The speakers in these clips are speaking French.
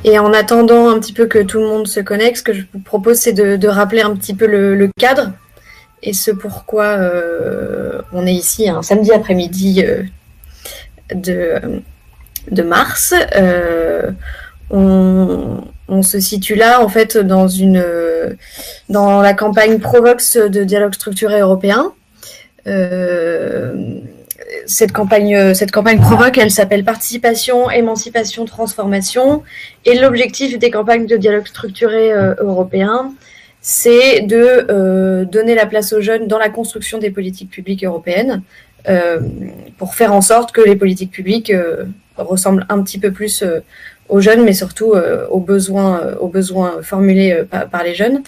Et en attendant un petit peu que tout le monde se connecte, ce que je vous propose, c'est de rappeler un petit peu le cadre et ce pourquoi on est ici un samedi après-midi de mars. On se situe là, en fait, dans la campagne Provox de dialogue structuré européen. Cette campagne Provoque, elle s'appelle Participation, Émancipation, Transformation. Et l'objectif des campagnes de dialogue structuré européen, c'est de donner la place aux jeunes dans la construction des politiques publiques européennes pour faire en sorte que les politiques publiques ressemblent un petit peu plus aux jeunes, mais surtout aux besoins formulés par les jeunes.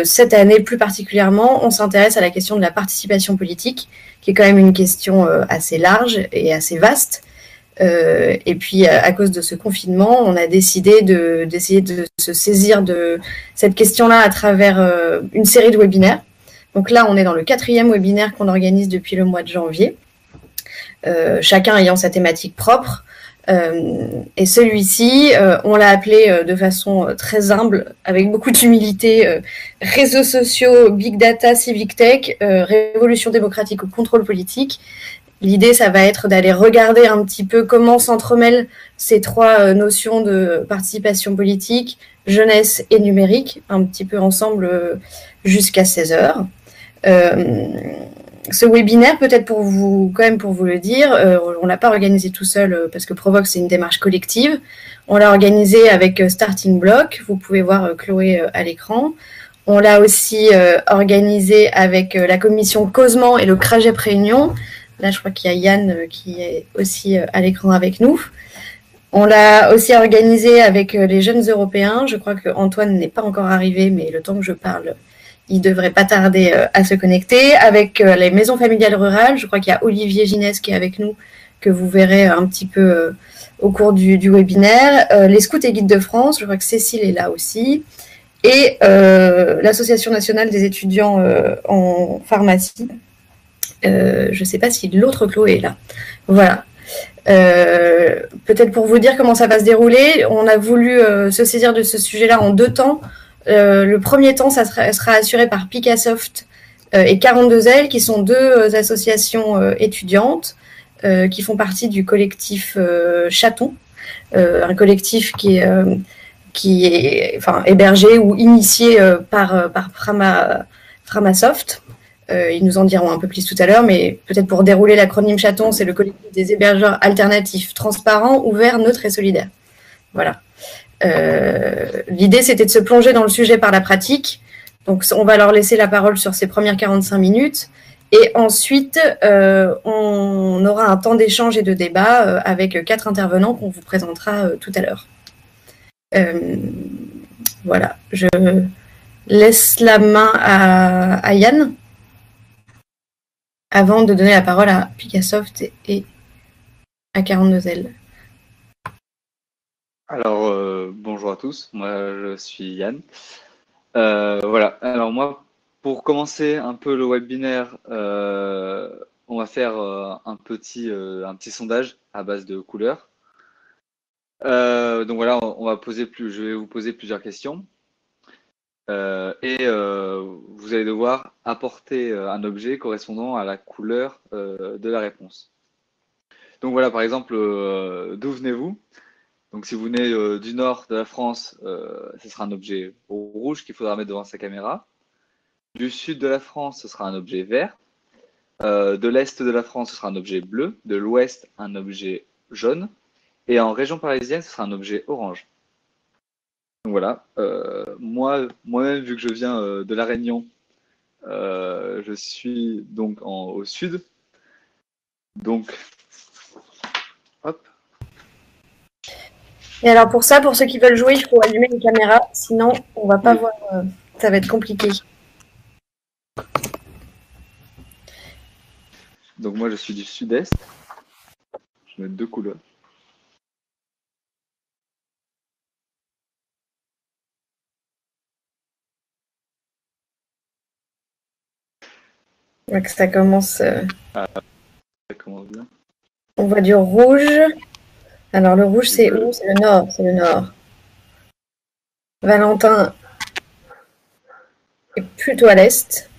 Cette année, plus particulièrement, on s'intéresse à la question de la participation politique, qui est quand même une question assez large et assez vaste. Et puis, à cause de ce confinement, on a décidé d'essayer de se saisir de cette question-là à travers une série de webinaires. Donc là, on est dans le 4e webinaire qu'on organise depuis le mois de janvier, chacun ayant sa thématique propre. Et celui-ci, on l'a appelé de façon très humble, avec beaucoup d'humilité, réseaux sociaux, big data, civic tech, révolution démocratique ou contrôle politique. L'idée, ça va être d'aller regarder un petit peu comment s'entremêlent ces trois notions de participation politique, jeunesse et numérique, un petit peu ensemble jusqu'à 16 heures. Ce webinaire, peut-être pour vous le dire, on l'a pas organisé tout seul parce que Provox, c'est une démarche collective. On l'a organisé avec Starting Block. Vous pouvez voir Chloé à l'écran. On l'a aussi organisé avec la commission Causement et le CRAGEP Réunion. Là, je crois qu'il y a Yann qui est aussi à l'écran avec nous. On l'a aussi organisé avec les jeunes européens. Je crois qu'Antoine n'est pas encore arrivé, mais le temps que je parle, il devrait pas tarder à se connecter. Avec les maisons familiales rurales, je crois qu'il y a Olivier Ginès qui est avec nous, que vous verrez un petit peu au cours du webinaire. Les scouts et guides de France, je crois que Cécile est là aussi. Et l'Association nationale des étudiants en pharmacie. Je ne sais pas si l'autre Chloé est là. Voilà. Peut-être pour vous dire comment ça va se dérouler, on a voulu se saisir de ce sujet-là en 2 temps. Le premier temps, ça sera assuré par Picassoft et 42L, qui sont 2 associations étudiantes qui font partie du collectif Chaton, un collectif qui est hébergé ou initié par Framasoft. Ils nous en diront un peu plus tout à l'heure, mais peut-être pour dérouler l'acronyme Chaton, c'est le collectif des hébergeurs alternatifs, transparents, ouverts, neutres et solidaires. Voilà. L'idée, c'était de se plonger dans le sujet par la pratique. Donc, on va leur laisser la parole sur ces premières 45 minutes. Et ensuite, on aura un temps d'échange et de débat avec 4 intervenants qu'on vous présentera tout à l'heure. Voilà. Je laisse la main à Yann avant de donner la parole à Picassoft et à 42L. Alors, bonjour à tous, moi je suis Yann. Voilà, alors moi, pour commencer un peu le webinaire, on va faire un petit sondage à base de couleurs. Donc voilà, je vais vous poser plusieurs questions. Vous allez devoir apporter un objet correspondant à la couleur de la réponse. Donc voilà, par exemple, d'où venez-vous? Donc si vous venez du nord de la France, ce sera un objet rouge qu'il faudra mettre devant sa caméra. Du sud de la France, ce sera un objet vert. De l'est de la France, ce sera un objet bleu. De l'ouest, un objet jaune. Et en région parisienne, ce sera un objet orange. Donc voilà, moi-même, vu que je viens de La Réunion, je suis donc au sud. Donc, hop. Et alors pour ça, pour ceux qui veulent jouer, il faut allumer les caméras, sinon on va pas voir, ça va être compliqué. Donc moi je suis du sud-est. Je vais mettre 2 couleurs. Donc ça commence. Ça commence bien. On voit du rouge. Alors, le rouge, c'est où? C'est le nord. C'est le nord. Valentin est plutôt à l'est.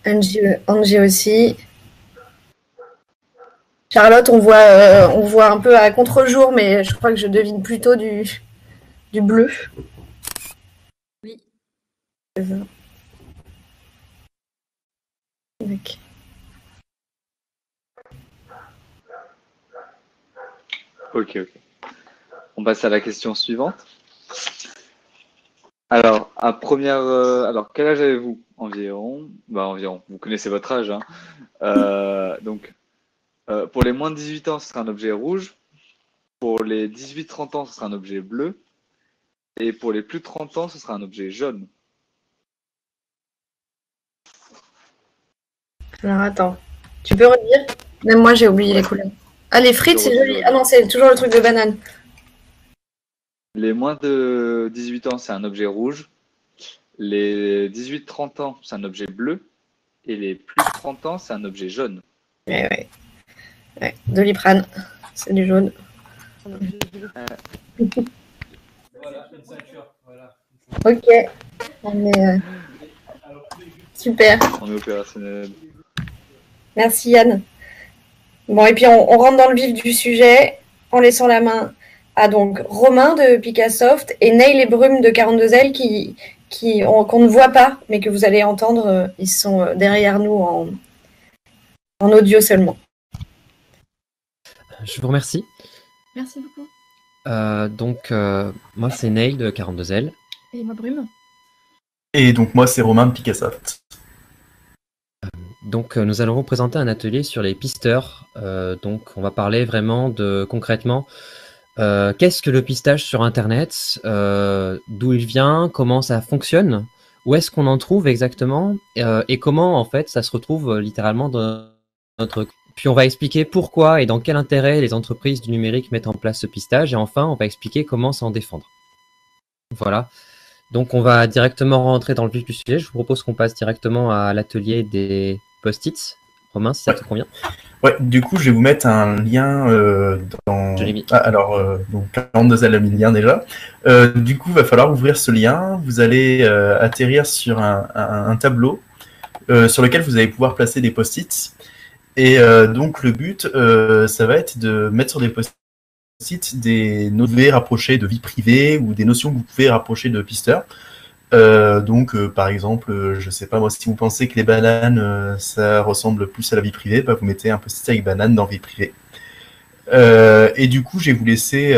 Angie aussi. Charlotte, on voit un peu à contre-jour, mais je crois que je devine plutôt du bleu. Oui. C'est ça. Ok. Ok, ok. On passe à la question suivante. Alors, alors quel âge avez-vous? Environ. Bah, environ. Vous connaissez votre âge, hein. Donc, pour les moins de 18 ans, ce sera un objet rouge. Pour les 18-30 ans, ce sera un objet bleu. Et pour les plus de 30 ans, ce sera un objet jaune. Alors, attends. Tu peux redire? Même moi, j'ai oublié les Ouais, couleurs. Ah, les frites, c'est joli. Ah jaune. non, c'est toujours le truc de banane. Les moins de 18 ans, c'est un objet rouge. Les 18-30 ans, c'est un objet bleu. Et les plus de 30 ans, c'est un objet jaune. Ouais, ouais. Doliprane, c'est du jaune. Un objet bleu. Voilà, une ceinture. Voilà. Ok, on est super. On est opérationnel. Merci Yann. Bon, et puis on rentre dans le vif du sujet en laissant la main à donc Romain de Picassoft et Neil et Brume de 42L qu'on ne voit pas, mais que vous allez entendre. Ils sont derrière nous en audio seulement. Je vous remercie. Merci beaucoup. Moi, c'est Neil de 42L. Et moi, Brume. Et donc moi c'est Romain de Picassoft. Donc, nous allons vous présenter un atelier sur les pisteurs. On va parler vraiment de concrètement qu'est-ce que le pistage sur Internet, d'où il vient, comment ça fonctionne, où est-ce qu'on en trouve exactement, et comment en fait ça se retrouve littéralement dans notre. Puis on va expliquer pourquoi et dans quel intérêt les entreprises du numérique mettent en place ce pistage, et enfin on va expliquer comment s'en défendre. Voilà. Donc on va directement rentrer dans le vif du sujet. Je vous propose qu'on passe directement à l'atelier des post-its. Romain, si ça te convient. Ouais, du coup, je vais vous mettre un lien dans. Je l'ai mis. Ah, alors, donc 42L a mis le lien déjà. Du coup, il va falloir ouvrir ce lien. Vous allez atterrir sur un tableau sur lequel vous allez pouvoir placer des post-its. Et donc, le but, ça va être de mettre sur des post-its des notions rapprochées de vie privée ou des notions que vous pouvez rapprocher de pisteurs. Par exemple, je sais pas moi, si vous pensez que les bananes, ça ressemble plus à la vie privée, bah, vous mettez un post-it avec banane dans vie privée. Et du coup, je vais vous laisser,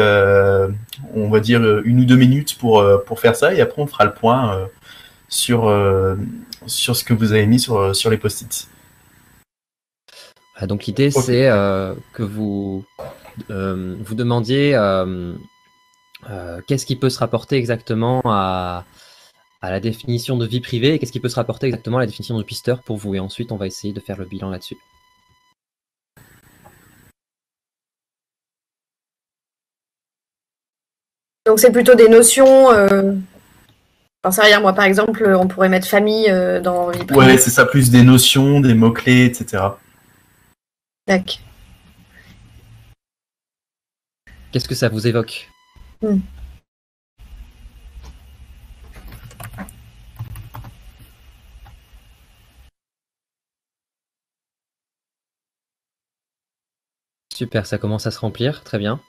on va dire, 1 ou 2 minutes pour faire ça, et après on fera le point sur ce que vous avez mis sur les post-it. Donc l'idée, Ok. c'est que vous vous demandiez qu'est-ce qui peut se rapporter exactement à la définition de vie privée et qu'est-ce qui peut se rapporter exactement à la définition de pisteur pour vous. Et ensuite, on va essayer de faire le bilan là-dessus. Donc c'est plutôt des notions. J'en sais rien, moi par exemple, on pourrait mettre famille dans vie privée. Ouais, c'est ça, plus des notions, des mots-clés, etc. Tac. Qu'est-ce que ça vous évoque? Super, ça commence à se remplir, très bien.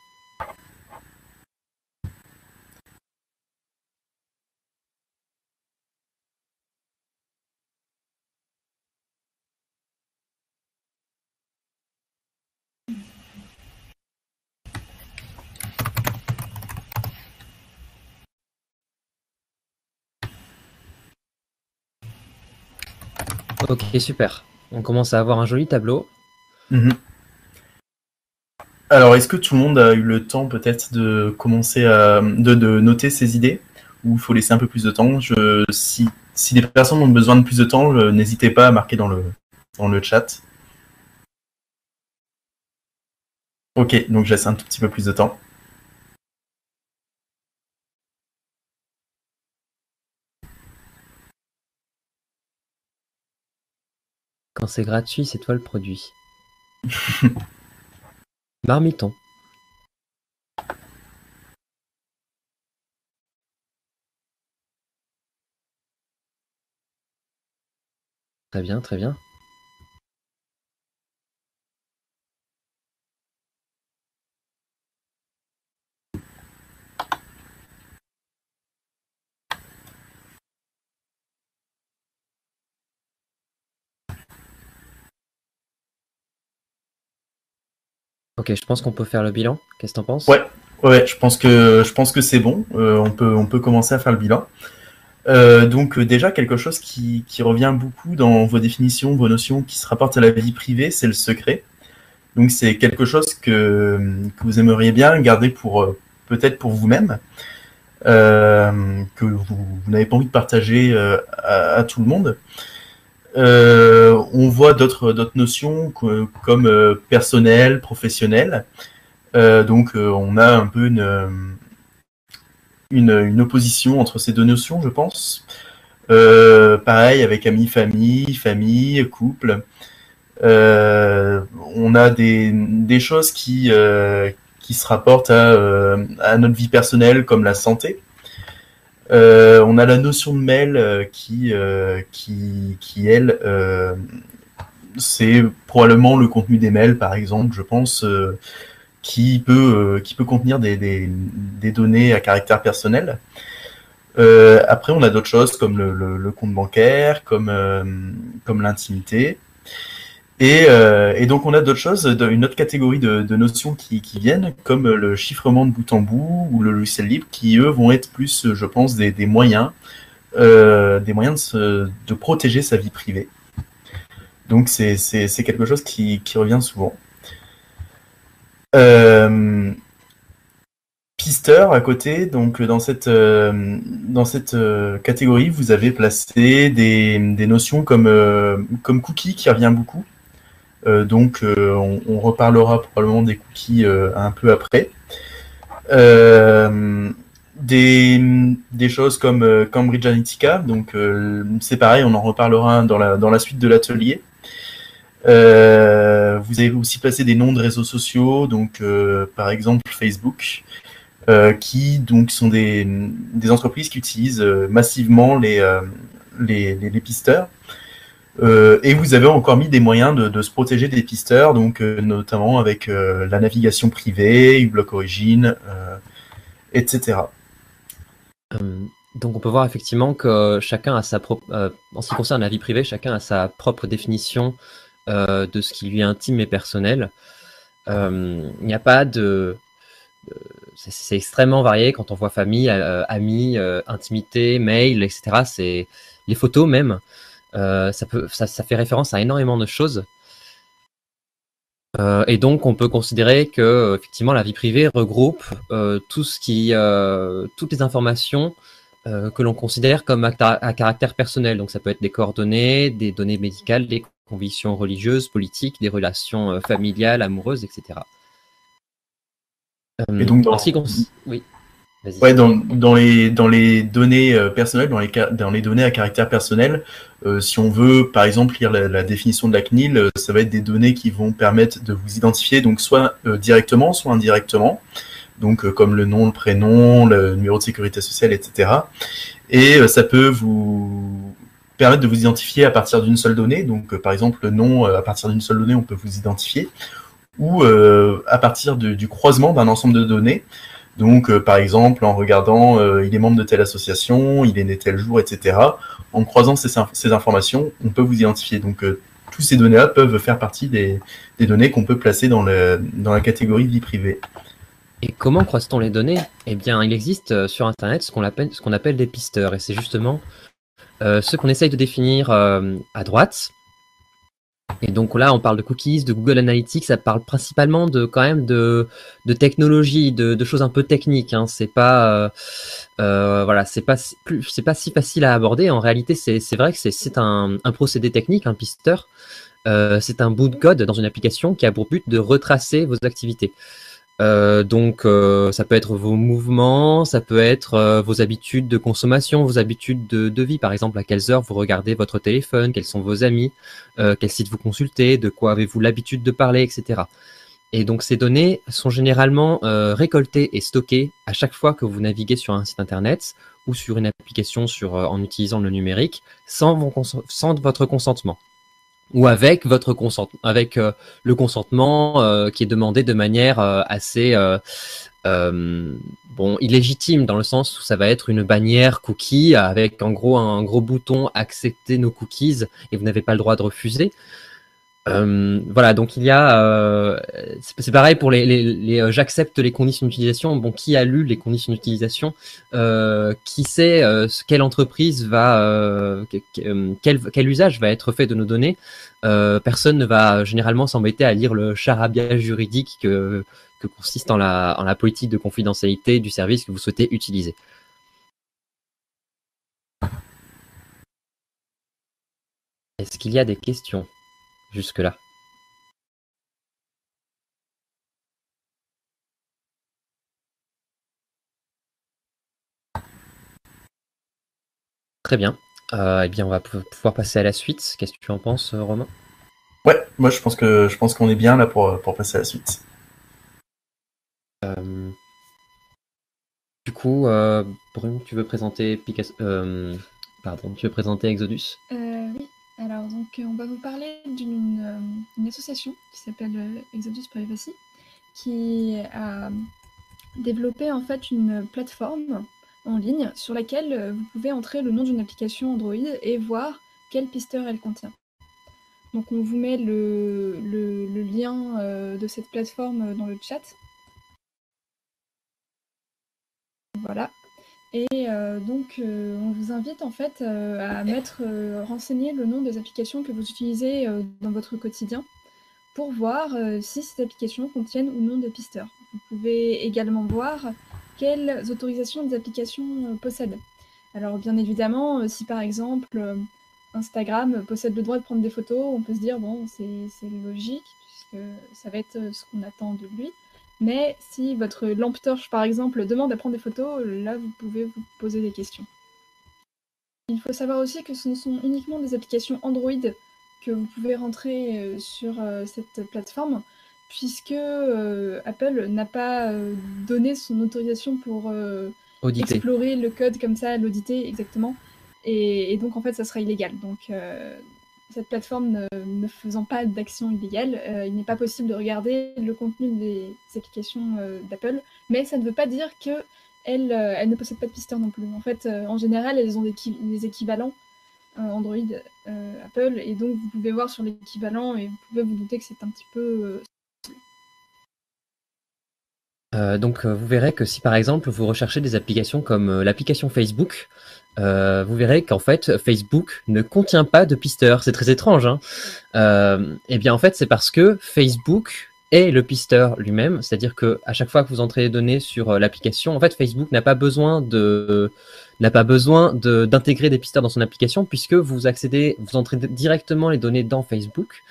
Ok, super. On commence à avoir un joli tableau. Mhm. Alors, est-ce que tout le monde a eu le temps peut-être de commencer de noter ses idées, ou il faut laisser un peu plus de temps? Si des personnes ont besoin de plus de temps, n'hésitez pas à marquer dans le chat. Ok, donc je laisse un tout petit peu plus de temps. Quand c'est gratuit, c'est toi le produit. Marmiton. Très bien, très bien. Ok, je pense qu'on peut faire le bilan. Qu'est-ce que t'en penses? Ouais, ouais, je pense que c'est bon. On peut commencer à faire le bilan. Donc déjà quelque chose qui revient beaucoup dans vos définitions, vos notions qui se rapportent à la vie privée, c'est le secret. Donc c'est quelque chose que vous aimeriez bien garder pour peut-être pour vous-même, que vous n'avez pas envie de partager à tout le monde. On voit d'autres notions comme personnel, professionnel. Donc on a un peu une opposition entre ces deux notions, je pense. Pareil avec amis, famille, couple. On a des choses qui se rapportent à notre vie personnelle comme la santé. On a la notion de mail qui elle, c'est probablement le contenu des mails, par exemple, je pense, qui peut contenir des données à caractère personnel. Après, on a d'autres choses comme le compte bancaire, comme l'intimité. Et donc, on a d'autres choses, une autre catégorie de notions qui viennent, comme le chiffrement de bout en bout ou le logiciel libre, qui, eux, vont être plus, je pense, des moyens de protéger sa vie privée. Donc, c'est quelque chose qui revient souvent. Pister à côté, donc dans cette catégorie, vous avez placé des notions comme cookie qui revient beaucoup. Donc on reparlera probablement des cookies un peu après. Des choses comme Cambridge Analytica, donc c'est pareil, on en reparlera dans la suite de l'atelier. Vous avez aussi placé des noms de réseaux sociaux, donc par exemple Facebook, qui donc sont des entreprises qui utilisent massivement les pisteurs. Et vous avez encore mis des moyens de se protéger des pisteurs, donc notamment avec la navigation privée, uBlock Origin, etc. Donc on peut voir effectivement que chacun a sa propre, en ce qui concerne la vie privée, chacun a sa propre définition de ce qui lui est intime et personnel. Il n'y a pas de... c'est extrêmement varié quand on voit famille, amis, intimité, mail, etc. C'est les photos même. Ça fait référence à énormément de choses. Et donc, on peut considérer que effectivement, la vie privée regroupe toutes les informations que l'on considère comme à caractère personnel. Donc, ça peut être des coordonnées, des données médicales, des convictions religieuses, politiques, des relations familiales, amoureuses, etc. Et donc, oui. Ouais, dans les données personnelles, dans les données à caractère personnel, si on veut, par exemple, lire la définition de la CNIL, ça va être des données qui vont permettre de vous identifier, donc soit directement, soit indirectement, donc comme le nom, le prénom, le numéro de sécurité sociale, etc. Et ça peut vous permettre de vous identifier à partir d'une seule donnée, donc par exemple le nom, à partir d'une seule donnée, on peut vous identifier, ou à partir du croisement d'un ensemble de données. Donc, par exemple, en regardant, il est membre de telle association, il est né tel jour, etc. En croisant ces informations, on peut vous identifier. Donc, tous ces données-là peuvent faire partie des données qu'on peut placer dans la catégorie vie privée. Et comment croise-t-on les données? Eh bien, il existe sur Internet ce qu'on appelle des pisteurs. Et c'est justement ce qu'on essaye de définir à droite. Et donc là, on parle de cookies, de Google Analytics, ça parle principalement quand même de technologie, de choses un peu techniques. Hein. C'est pas, voilà, c'est pas si facile à aborder. En réalité, c'est vrai que c'est un procédé technique, un pisteur. C'est un bout de code dans une application qui a pour but de retracer vos activités. Donc, ça peut être vos mouvements, ça peut être vos habitudes de consommation, vos habitudes de vie. Par exemple, à quelles heures vous regardez votre téléphone, quels sont vos amis, quels sites vous consultez, de quoi avez-vous l'habitude de parler, etc. Et donc ces données sont généralement récoltées et stockées à chaque fois que vous naviguez sur un site internet ou sur une application en utilisant le numérique sans votre consentement ou avec votre avec le consentement qui est demandé de manière assez illégitime, dans le sens où ça va être une bannière cookie avec en gros un gros bouton accepter nos cookies et vous n'avez pas le droit de refuser. Voilà, donc il y a, c'est pareil pour j'accepte les conditions d'utilisation. Bon, qui a lu les conditions d'utilisation, qui sait quelle entreprise va, quel usage va être fait de nos données. Personne ne va généralement s'embêter à lire le charabia juridique que consiste en la politique de confidentialité du service que vous souhaitez utiliser. Est-ce qu'il y a des questions jusque-là? Très bien. Eh bien, on va pouvoir passer à la suite. Qu'est-ce que tu en penses, Romain? Ouais, moi je pense qu'on est bien là pour passer à la suite. Du coup, Brume, tu veux présenter pardon, tu veux présenter Exodus? Oui, alors donc on va vous parler d'une association qui s'appelle Exodus Privacy, qui a développé en fait une plateforme en ligne sur laquelle vous pouvez entrer le nom d'une application Android et voir quel pisteur elle contient. Donc on vous met le lien de cette plateforme dans le chat. Voilà. Et donc on vous invite en fait à renseigner le nom des applications que vous utilisez dans votre quotidien pour voir si ces applications contiennent ou non des pisteurs. Vous pouvez également voir quelles autorisations des applications possèdent. Alors bien évidemment, si par exemple Instagram possède le droit de prendre des photos, on peut se dire bon c'est logique puisque ça va être ce qu'on attend de lui. Mais si votre lampe torche par exemple demande à prendre des photos, là vous pouvez vous poser des questions. Il faut savoir aussi que ce ne sont uniquement des applications Android que vous pouvez rentrer sur cette plateforme, puisque Apple n'a pas donné son autorisation pour explorer le code comme ça, l'auditer exactement, et donc en fait ça sera illégal. Donc cette plateforme ne faisant pas d'action illégale, il n'est pas possible de regarder le contenu des applications d'Apple, mais ça ne veut pas dire qu'elles ne possèdent pas de pisteur non plus. En fait, en général, elles ont des équivalents Android, Apple, et donc vous pouvez voir sur l'équivalent et vous pouvez vous douter que c'est un petit peu... Donc vous verrez que si par exemple vous recherchez des applications comme l'application Facebook, vous verrez qu'en fait Facebook ne contient pas de pisteur. C'est très étrange, hein. Et bien en fait c'est parce que Facebook est le pisteur lui-même, c'est-à-dire que à chaque fois que vous entrez les données sur l'application, en fait Facebook n'a pas besoin d'intégrer des pisteurs dans son application, puisque vous entrez directement les données dans Facebook.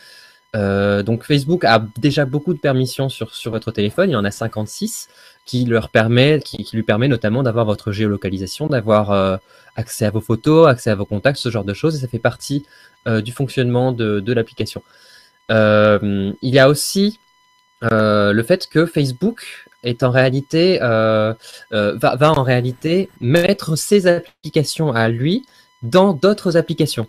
Donc Facebook a déjà beaucoup de permissions sur votre téléphone, il y en a 56 qui lui permet notamment d'avoir votre géolocalisation, d'avoir accès à vos photos, accès à vos contacts, ce genre de choses, et ça fait partie du fonctionnement de l'application. Il y a aussi le fait que Facebook est en réalité va en réalité mettre ses applications à lui dans d'autres applications.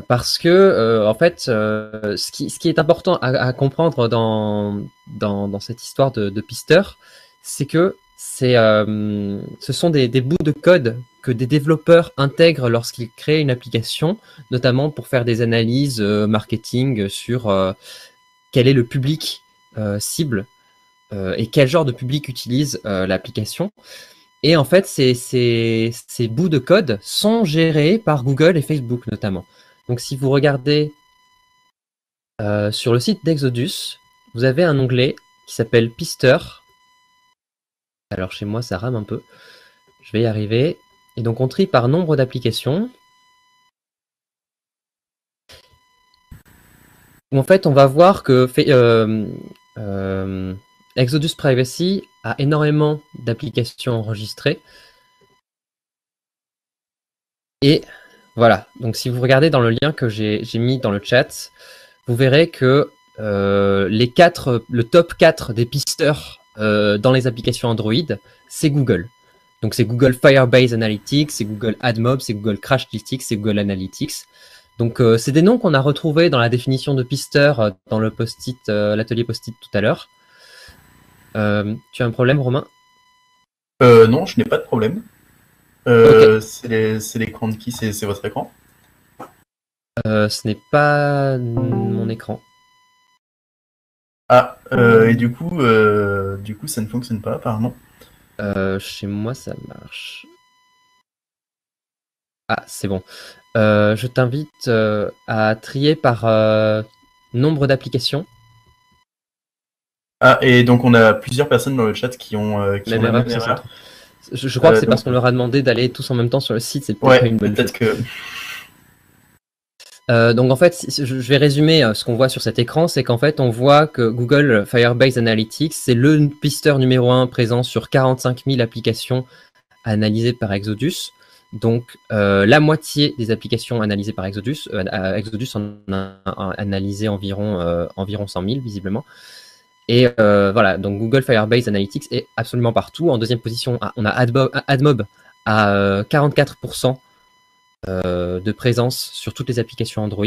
Parce que, en fait, ce qui est important à comprendre dans cette histoire de pisteur, c'est que ce sont des bouts de code que des développeurs intègrent lorsqu'ils créent une application, notamment pour faire des analyses marketing sur quel est le public cible et quel genre de public utilise l'application. Et en fait, ces bouts de code sont gérés par Google et Facebook notamment. Donc si vous regardez sur le site d'Exodus, vous avez un onglet qui s'appelle Pisteur. Alors chez moi ça rame un peu, je vais y arriver. Et donc on trie par nombre d'applications. En fait on va voir que Exodus Privacy a énormément d'applications enregistrées. Et voilà, donc si vous regardez dans le lien que j'ai mis dans le chat, vous verrez que le top 4 des pisteurs dans les applications Android, c'est Google. Donc c'est Google Firebase Analytics, c'est Google AdMob, c'est Google Crashlytics, c'est Google Analytics. Donc c'est des noms qu'on a retrouvés dans la définition de pisteur dans le post-it, l'atelier post-it tout à l'heure. Tu as un problème, Romain? Non, je n'ai pas de problème. Ok. C'est l'écran de qui? C'est votre écran? Ce n'est pas mon écran. Ah, et du coup, ça ne fonctionne pas apparemment. Chez moi, ça marche. Ah, c'est bon. Je t'invite à trier par nombre d'applications. Ah, et donc on a plusieurs personnes dans le chat qui ont la Même même erreur, c'est erreur. ça. Je crois que c'est donc- parce qu'on leur a demandé d'aller tous en même temps sur le site, c'est peut-être Ouais, pas une bonne chose. peut-être que. Donc en fait, je vais résumer ce qu'on voit sur cet écran, c'est qu'en fait on voit que Google Firebase Analytics, c'est le pisteur numéro 1 présent sur 45 000 applications analysées par Exodus. Donc la moitié des applications analysées par Exodus, Exodus en a analysé environ 100 000 visiblement. Et voilà, donc Google Firebase Analytics est absolument partout. En deuxième position, on a AdMob à 44% de présence sur toutes les applications Android.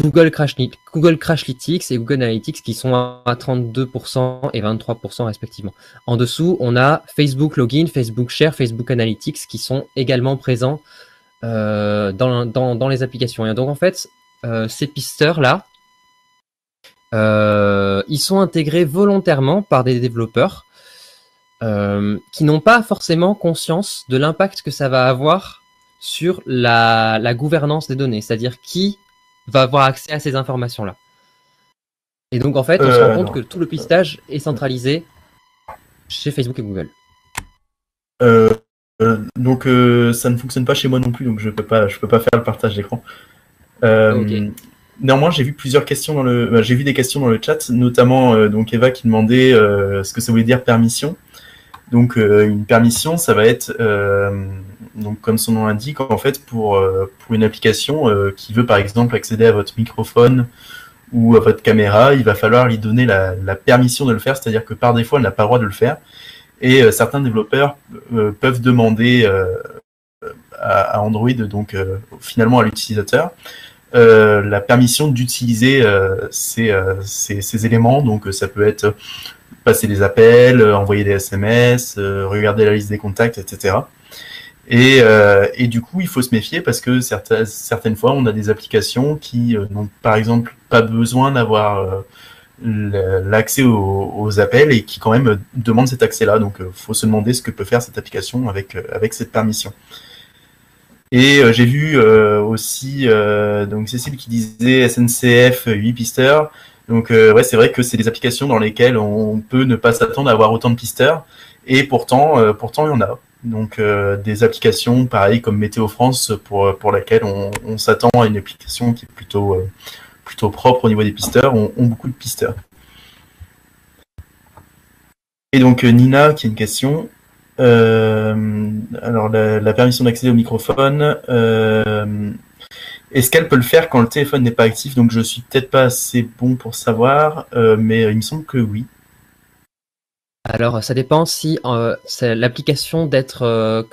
Google Crashlytics et Google Analytics qui sont à 32% et 23% respectivement. En dessous, on a Facebook Login, Facebook Share, Facebook Analytics qui sont également présents dans les applications. Et donc en fait, ces pisteurs-là, ils sont intégrés volontairement par des développeurs qui n'ont pas forcément conscience de l'impact que ça va avoir sur la gouvernance des données, c'est-à-dire qui va avoir accès à ces informations-là. Et donc, en fait, on se rend compte que tout le pistage est centralisé chez Facebook et Google. Donc, ça ne fonctionne pas chez moi non plus, donc je peux pas faire le partage d'écran. Ok. Néanmoins, j'ai vu plusieurs questions j'ai vu des questions dans le chat, notamment donc Eva qui demandait ce que ça voulait dire permission. Donc une permission, ça va être donc comme son nom l'indique, en fait pour une application qui veut par exemple accéder à votre microphone ou à votre caméra, il va falloir lui donner la permission de le faire, c'est-à-dire que par défaut elle n'a pas le droit de le faire. Et certains développeurs peuvent demander à Android, donc finalement à l'utilisateur, la permission d'utiliser ces éléments. Donc ça peut être passer des appels, envoyer des SMS, regarder la liste des contacts, etc. Et du coup, il faut se méfier parce que certaines fois, on a des applications qui n'ont par exemple pas besoin d'avoir l'accès aux appels et qui quand même demandent cet accès-là. Donc, il faut se demander ce que peut faire cette application avec cette permission. Et j'ai vu aussi donc Cécile qui disait SNCF 8 pisteurs. Donc ouais, c'est vrai que c'est des applications dans lesquelles on peut ne pas s'attendre à avoir autant de pisteurs, et pourtant il y en a. Donc des applications pareilles comme Météo France pour laquelle on s'attend à une application qui est plutôt propre au niveau des pisteurs, ont beaucoup de pisteurs. Et donc Nina qui a une question. Alors la permission d'accéder au microphone. Est-ce qu'elle peut le faire quand le téléphone n'est pas actif? Donc je suis peut-être pas assez bon pour savoir, mais il me semble que oui. Alors, ça dépend si c'est l'application d'être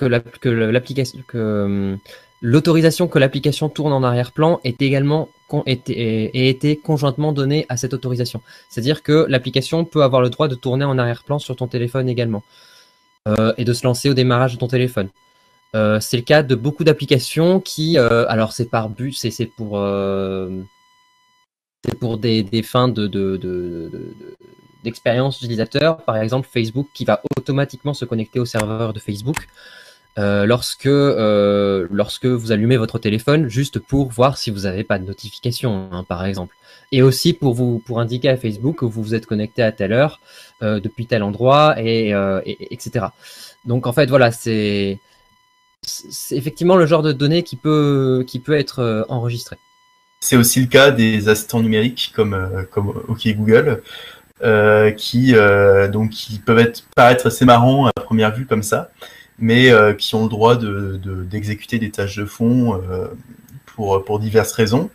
l'autorisation que l'application tourne en arrière-plan est également été conjointement donnée à cette autorisation. C'est-à-dire que l'application peut avoir le droit de tourner en arrière-plan sur ton téléphone également et de se lancer au démarrage de ton téléphone. C'est le cas de beaucoup d'applications qui, alors c'est par but, c'est pour des fins d'expérience utilisateur. Par exemple, Facebook qui va automatiquement se connecter au serveur de Facebook lorsque vous allumez votre téléphone, juste pour voir si vous n'avez pas de notification, hein, par exemple. Et aussi pour indiquer à Facebook que vous vous êtes connecté à telle heure, depuis tel endroit, etc. Donc en fait, voilà, c'est effectivement le genre de données qui peut être enregistré. C'est aussi le cas des assistants numériques comme OK Google, qui peuvent paraître assez marrants à première vue comme ça, mais qui ont le droit d'exécuter des tâches de fond pour diverses raisons.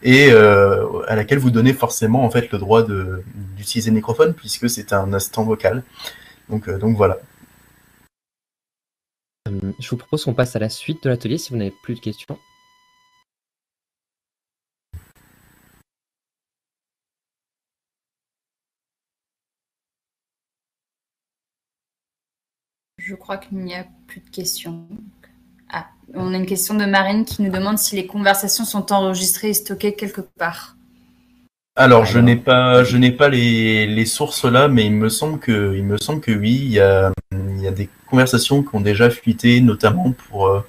et à laquelle vous donnez forcément en fait le droit d'utiliser le microphone puisque c'est un assistant vocal. Donc voilà. Je vous propose qu'on passe à la suite de l'atelier si vous n'avez plus de questions. Je crois qu'il n'y a plus de questions. Ah, on a une question de Marine qui nous demande si les conversations sont enregistrées et stockées quelque part. Alors, je n'ai pas les sources là, mais il me semble que oui, il y a des conversations qui ont déjà fuité, notamment pour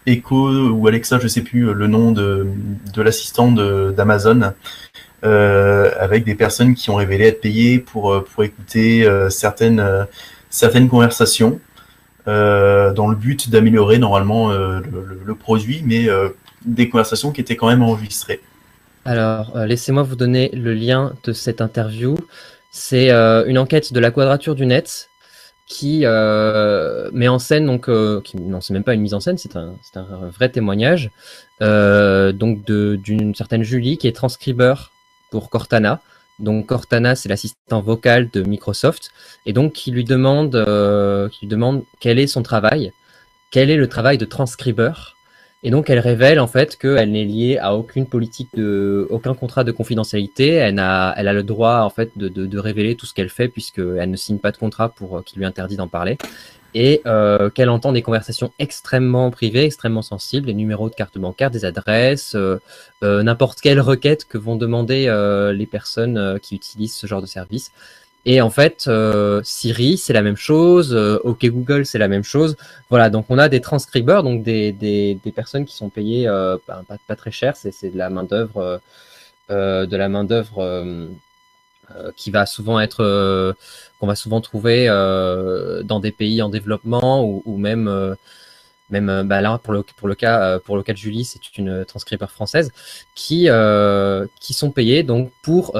Echo ou Alexa, je sais plus le nom de l'assistant d'Amazon, avec des personnes qui ont révélé être payées pour écouter certaines conversations, dans le but d'améliorer normalement le produit, mais des conversations qui étaient quand même enregistrées. Alors, laissez-moi vous donner le lien de cette interview. C'est une enquête de la Quadrature du Net qui met en scène, donc, non, c'est même pas une mise en scène, c'est un vrai témoignage, donc d'une certaine Julie qui est transcribeur pour Cortana. Donc Cortana, c'est l'assistant vocal de Microsoft, et donc qui lui demande quel est son travail, quel est le travail de transcribeur. Et donc, elle révèle en fait qu'elle n'est liée à aucune politique aucun contrat de confidentialité. Elle a le droit en fait de révéler tout ce qu'elle fait puisqu'elle ne signe pas de contrat qui lui interdit d'en parler. Et qu'elle entend des conversations extrêmement privées, extrêmement sensibles, des numéros de carte bancaire, des adresses, n'importe quelle requête que vont demander les personnes qui utilisent ce genre de service. Et en fait, Siri, c'est la même chose, OK Google, c'est la même chose. Voilà, donc on a des transcribeurs, donc des personnes qui sont payées pas très cher, c'est de la main-d'œuvre qui va souvent être qu'on va souvent trouver dans des pays en développement ou même là pour le cas de Julie, c'est une transcripeur française qui sont payées donc pour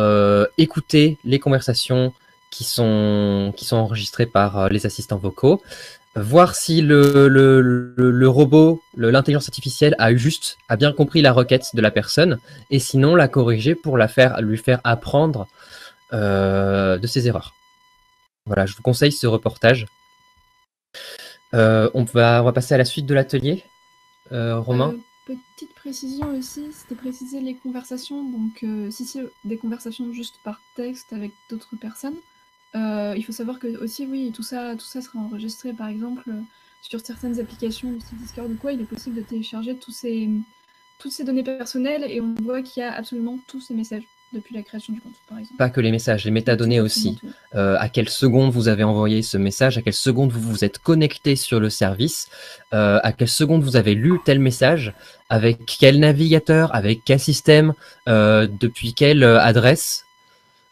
écouter les conversations qui sont enregistrées par les assistants vocaux, voir si le robot, l'intelligence artificielle a bien compris la requête de la personne, et sinon la corriger pour lui faire apprendre de ses erreurs. Voilà, je vous conseille ce reportage. On va passer à la suite de l'atelier. Romain. Petite précision aussi, c'était préciser les conversations. Donc, si c'est des conversations juste par texte avec d'autres personnes, il faut savoir que aussi, oui, tout ça sera enregistré. Par exemple, sur certaines applications du style Discord ou quoi, il est possible de télécharger toutes ces données personnelles et on voit qu'il y a absolument tous ces messages depuis la création du compte, par exemple. Pas que les messages, les métadonnées aussi. À quelle seconde vous avez envoyé ce message, à quelle seconde vous vous êtes connecté sur le service, à quelle seconde vous avez lu tel message, avec quel navigateur, avec quel système, depuis quelle adresse.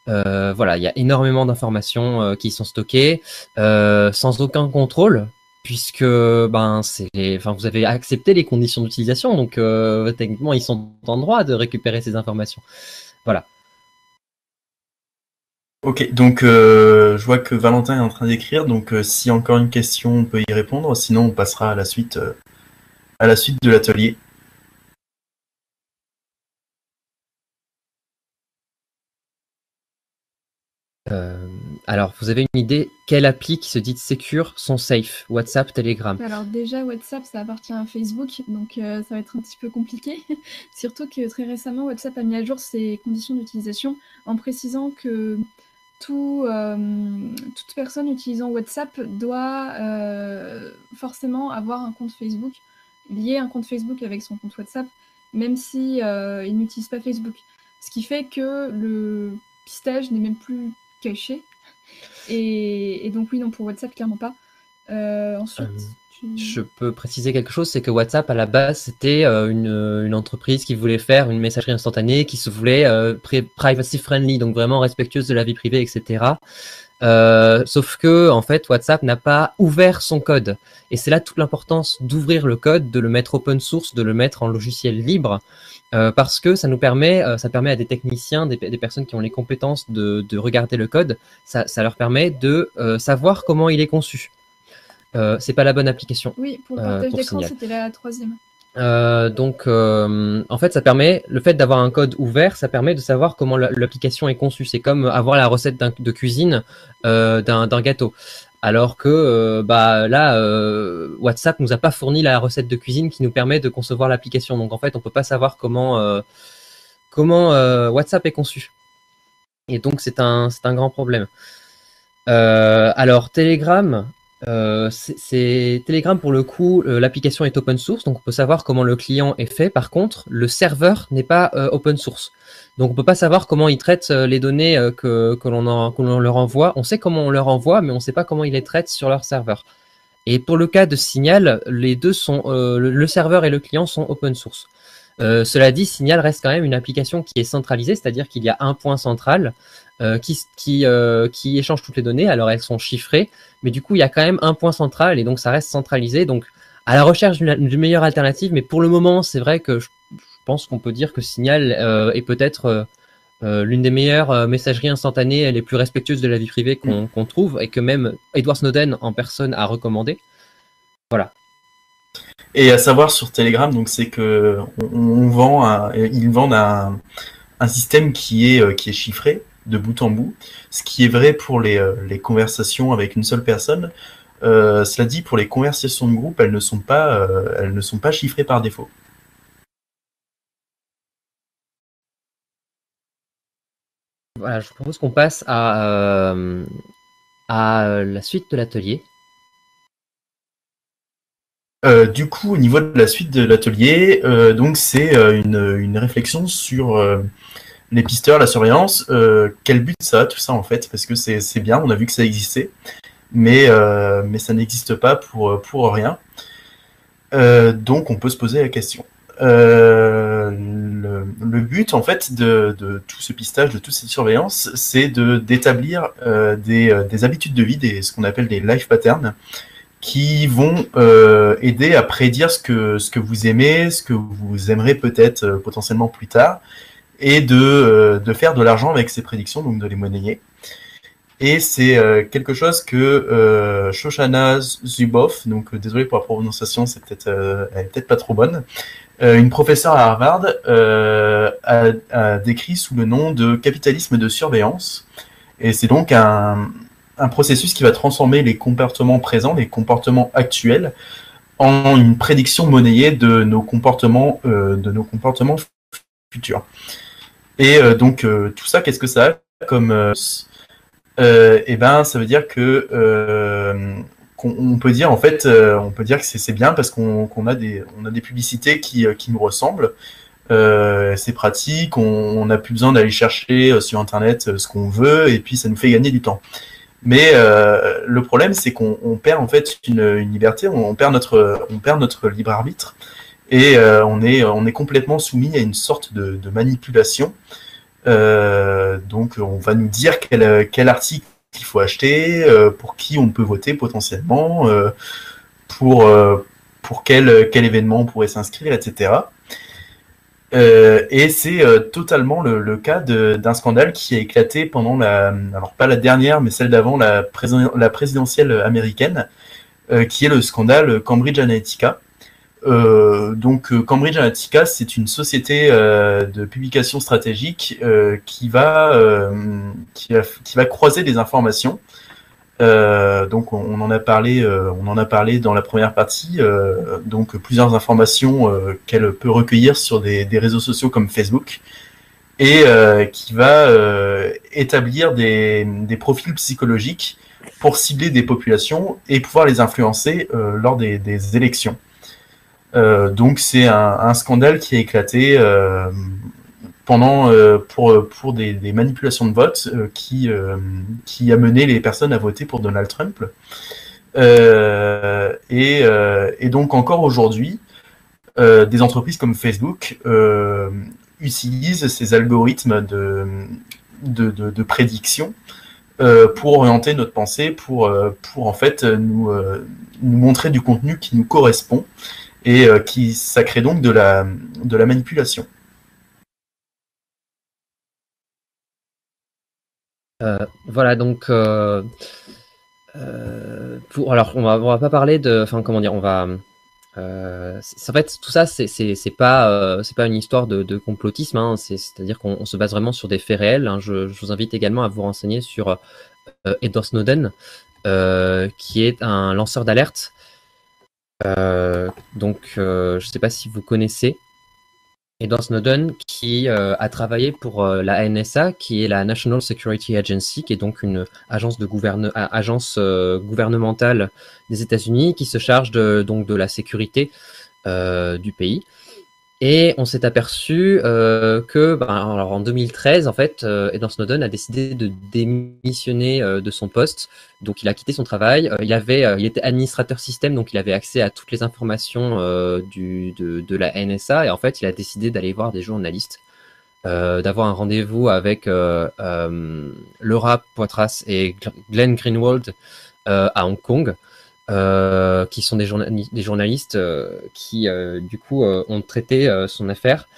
Voilà, il y a énormément d'informations qui sont stockées, sans aucun contrôle, puisque vous avez accepté les conditions d'utilisation, donc techniquement ils sont en droit de récupérer ces informations. Voilà. Ok, donc je vois que Valentin est en train d'écrire, donc si encore une question, on peut y répondre, sinon on passera à la suite de l'atelier. Alors, vous avez une idée, quelle appli qui se dit secure sont safe? WhatsApp, Telegram? Alors déjà, WhatsApp, ça appartient à Facebook, donc ça va être un petit peu compliqué. Surtout que très récemment, WhatsApp a mis à jour ses conditions d'utilisation en précisant que toute personne utilisant WhatsApp doit forcément avoir un compte Facebook, lier un compte Facebook avec son compte WhatsApp, même si il n'utilise pas Facebook. Ce qui fait que le pistage n'est même plus caché. Et donc oui, non, pour WhatsApp, clairement pas. Ensuite, je peux préciser quelque chose, c'est que WhatsApp, à la base, c'était une entreprise qui voulait faire une messagerie instantanée, qui se voulait privacy friendly, donc vraiment respectueuse de la vie privée, etc. Sauf que, en fait, WhatsApp n'a pas ouvert son code. Et c'est là toute l'importance d'ouvrir le code, de le mettre open source, de le mettre en logiciel libre, parce que ça permet à des techniciens, des personnes qui ont les compétences de regarder le code, ça leur permet de savoir comment il est conçu. C'est pas la bonne application. Oui, pour le partage d'écran, c'était la 3e. En fait, ça permet, le fait d'avoir un code ouvert, ça permet de savoir comment l'application est conçue. C'est comme avoir la recette de cuisine d'un gâteau. Alors que WhatsApp nous a pas fourni la recette de cuisine qui nous permet de concevoir l'application. Donc en fait, on peut pas savoir comment WhatsApp est conçu. Et donc c'est un grand problème. Alors Telegram, Telegram pour le coup, l'application est open source, donc on peut savoir comment le client est fait. Par contre, le serveur n'est pas open source, donc on peut pas savoir comment ils traitent les données que l'on leur envoie. On sait comment on leur envoie, mais on sait pas comment ils les traitent sur leur serveur. Et pour le cas de Signal, les deux sont le serveur et le client sont open source. Cela dit, Signal reste quand même une application qui est centralisée, c'est-à-dire qu'il y a un point central qui échange toutes les données. Alors elles sont chiffrées, mais du coup il y a quand même un point central et donc ça reste centralisé. Donc à la recherche d'une meilleure alternative, mais pour le moment c'est vrai que je pense qu'on peut dire que Signal est peut-être l'une des meilleures messageries instantanées, les plus respectueuses de la vie privée qu'on trouve et que même Edward Snowden en personne a recommandé. Voilà. Et à savoir sur Telegram, donc c'est que ils vendent un système qui est chiffré de bout en bout, ce qui est vrai pour les conversations avec une seule personne. Cela dit, pour les conversations de groupe, elles ne sont pas chiffrées par défaut. Voilà, je propose qu'on passe à la suite de l'atelier. Du coup, au niveau de la suite de l'atelier, donc c'est une réflexion sur les pisteurs, la surveillance. Quel but ça a tout ça en fait? Parce que c'est bien, on a vu que ça existait, mais ça n'existe pas pour rien. Donc on peut se poser la question. Le but en fait de tout ce pistage, de toute cette surveillance, c'est d'établir des habitudes de vie, ce qu'on appelle des life patterns, qui vont aider à prédire ce que vous aimez, ce que vous aimerez peut-être potentiellement plus tard, et de faire de l'argent avec ces prédictions, donc de les monnayer. Et c'est quelque chose que Shoshana Zuboff, donc désolé pour la prononciation, elle est peut-être pas trop bonne, une professeure à Harvard a décrit sous le nom de capitalisme de surveillance. Et c'est donc un processus qui va transformer les comportements présents, les comportements actuels, en une prédiction monnayée de nos comportements futurs. Et donc tout ça, qu'est-ce que ça a comme eh ben, ça veut dire que on peut dire en fait, on peut dire que c'est bien parce qu'on a des publicités qui nous ressemblent. C'est pratique, on n'a plus besoin d'aller chercher sur internet ce qu'on veut et puis ça nous fait gagner du temps. Mais le problème, c'est qu'on perd en fait une liberté, on perd notre libre arbitre et on est complètement soumis à une sorte de manipulation. Donc on va nous dire quel article il faut acheter, pour qui on peut voter potentiellement, pour quel événement on pourrait s'inscrire, etc. Et c'est totalement le cas d'un scandale qui a éclaté pendant alors pas la dernière, mais celle d'avant, la présidentielle américaine, qui est le scandale Cambridge Analytica. Donc Cambridge Analytica, c'est une société de publication stratégique qui va croiser des informations. Donc on en a parlé dans la première partie. Donc plusieurs informations qu'elle peut recueillir sur des réseaux sociaux comme Facebook et qui va établir des profils psychologiques pour cibler des populations et pouvoir les influencer lors des élections. Donc c'est un scandale qui a éclaté pour des manipulations de vote qui a mené les personnes à voter pour Donald Trump. Et donc encore aujourd'hui, des entreprises comme Facebook utilisent ces algorithmes de prédiction pour orienter notre pensée, pour en fait nous montrer du contenu qui nous correspond. Et ça crée donc de la manipulation. Voilà, donc alors on va pas parler de, enfin comment dire, on va En fait, tout ça, c'est pas une histoire de complotisme, hein, c'est-à-dire qu'on se base vraiment sur des faits réels, hein. Je vous invite également à vous renseigner sur Edward Snowden, qui est un lanceur d'alerte. Je ne sais pas si vous connaissez Edward Snowden, qui a travaillé pour la NSA, qui est la National Security Agency, qui est donc une agence gouvernementale des États-Unis qui se charge donc de la sécurité du pays. Et on s'est aperçu alors en 2013, en fait, Edward Snowden a décidé de démissionner de son poste. Donc, il a quitté son travail. Il était administrateur système, donc il avait accès à toutes les informations de la NSA. Et en fait, il a décidé d'aller voir des journalistes, d'avoir un rendez-vous avec Laura Poitras et Glenn Greenwald à Hong Kong. Qui sont des journalistes qui, du coup, ont traité son affaire.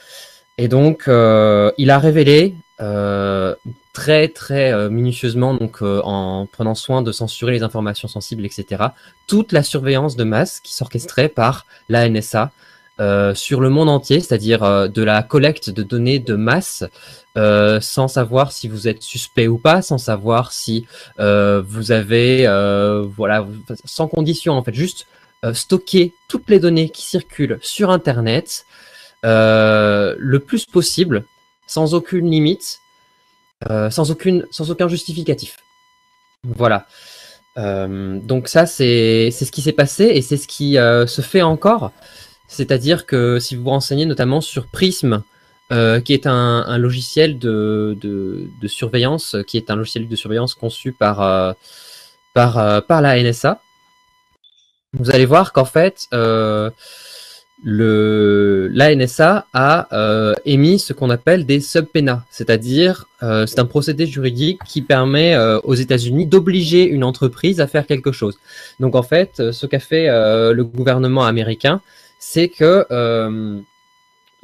Et donc, il a révélé très, très minutieusement, donc en prenant soin de censurer les informations sensibles, etc., toute la surveillance de masse qui s'orchestrait par la NSA sur le monde entier, c'est-à-dire de la collecte de données de masse, sans savoir si vous êtes suspect ou pas, sans savoir si vous avez, sans condition, en fait, juste stocker toutes les données qui circulent sur Internet le plus possible, sans aucune limite, sans aucun justificatif. Voilà. Donc ça, c'est ce qui s'est passé et c'est ce qui se fait encore. C'est-à-dire que si vous vous renseignez notamment sur Prism, qui est un logiciel de surveillance, qui est un logiciel de surveillance conçu par la NSA, vous allez voir qu'en fait, la NSA a émis ce qu'on appelle des subpoenas, c'est-à-dire c'est un procédé juridique qui permet aux États-Unis d'obliger une entreprise à faire quelque chose. Donc en fait, ce qu'a fait le gouvernement américain, c'est que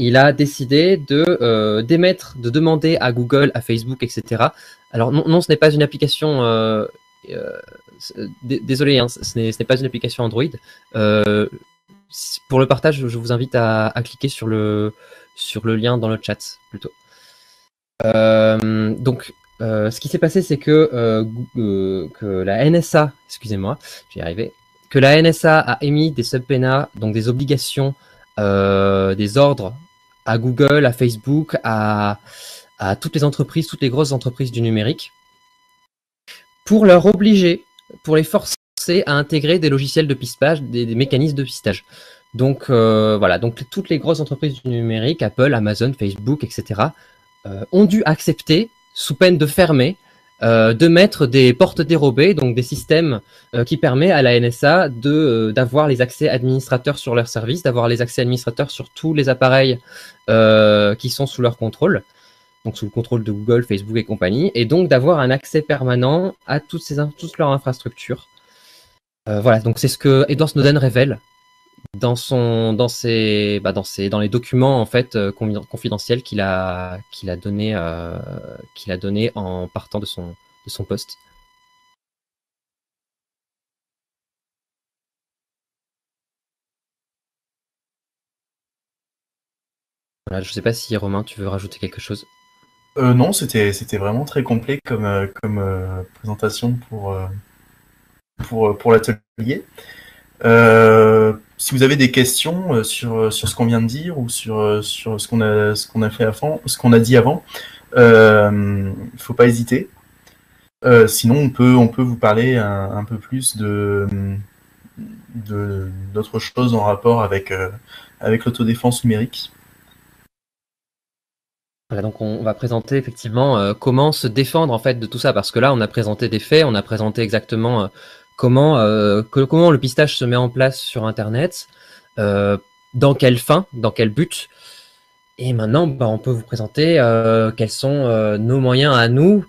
il a décidé de demander à Google, à Facebook, etc. Alors non, ce n'est pas une application. Désolé, hein, ce n'est pas une application Android. Pour le partage, je vous invite à cliquer sur le lien dans le chat plutôt. Ce qui s'est passé, c'est que la NSA, excusez-moi, je vais y arriver, que la NSA a émis des subpoenas, donc des obligations, des ordres à Google, à Facebook, à toutes les entreprises, toutes les grosses entreprises du numérique, pour leur obliger, pour les forcer à intégrer des logiciels de pistage, des mécanismes de pistage. Donc voilà, donc toutes les grosses entreprises du numérique, Apple, Amazon, Facebook, etc., ont dû accepter, sous peine de fermer, de mettre des portes dérobées, donc des systèmes qui permettent à la NSA d'avoir les accès administrateurs sur leur service, d'avoir les accès administrateurs sur tous les appareils qui sont sous leur contrôle, donc sous le contrôle de Google, Facebook et compagnie, et donc d'avoir un accès permanent à toutes leurs infrastructures. Voilà, donc c'est ce que Edward Snowden révèle dans les documents en fait confidentiels qu'il a donné en partant de son poste. Voilà, je sais pas si Romain, tu veux rajouter quelque chose. Non, c'était vraiment très complet comme présentation pour l'atelier. Si vous avez des questions sur ce qu'on vient de dire ou sur ce qu'on a fait avant, ce qu'on a dit avant, faut pas hésiter. Sinon, on peut vous parler un peu plus d'autres choses en rapport avec l'autodéfense numérique. Voilà, donc on va présenter effectivement comment se défendre en fait de tout ça, parce que là on a présenté des faits, on a présenté exactement comment le pistage se met en place sur Internet, dans quelle fin, dans quel but. Et maintenant, on peut vous présenter quels sont nos moyens à nous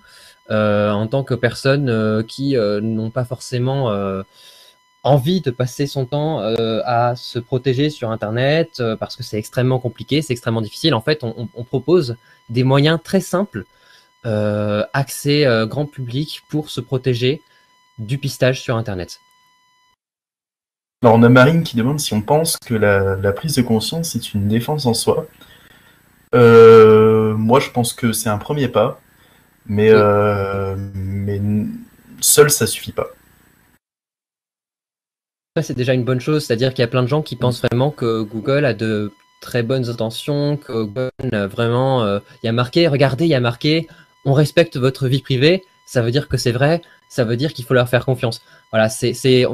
en tant que personnes qui n'ont pas forcément envie de passer son temps à se protéger sur Internet parce que c'est extrêmement compliqué, c'est extrêmement difficile. En fait, on propose des moyens très simples, accès grand public pour se protéger du pistage sur Internet. Alors, on a Marine qui demande si on pense que la prise de conscience est une défense en soi. Moi, je pense que c'est un premier pas, mais seul, ça suffit pas. Ça, c'est déjà une bonne chose, c'est-à-dire qu'il y a plein de gens qui pensent vraiment que Google a de très bonnes intentions, que Google vraiment, il y a marqué, regardez, il y a marqué, on respecte votre vie privée, ça veut dire que c'est vrai, ça veut dire qu'il faut leur faire confiance. Voilà,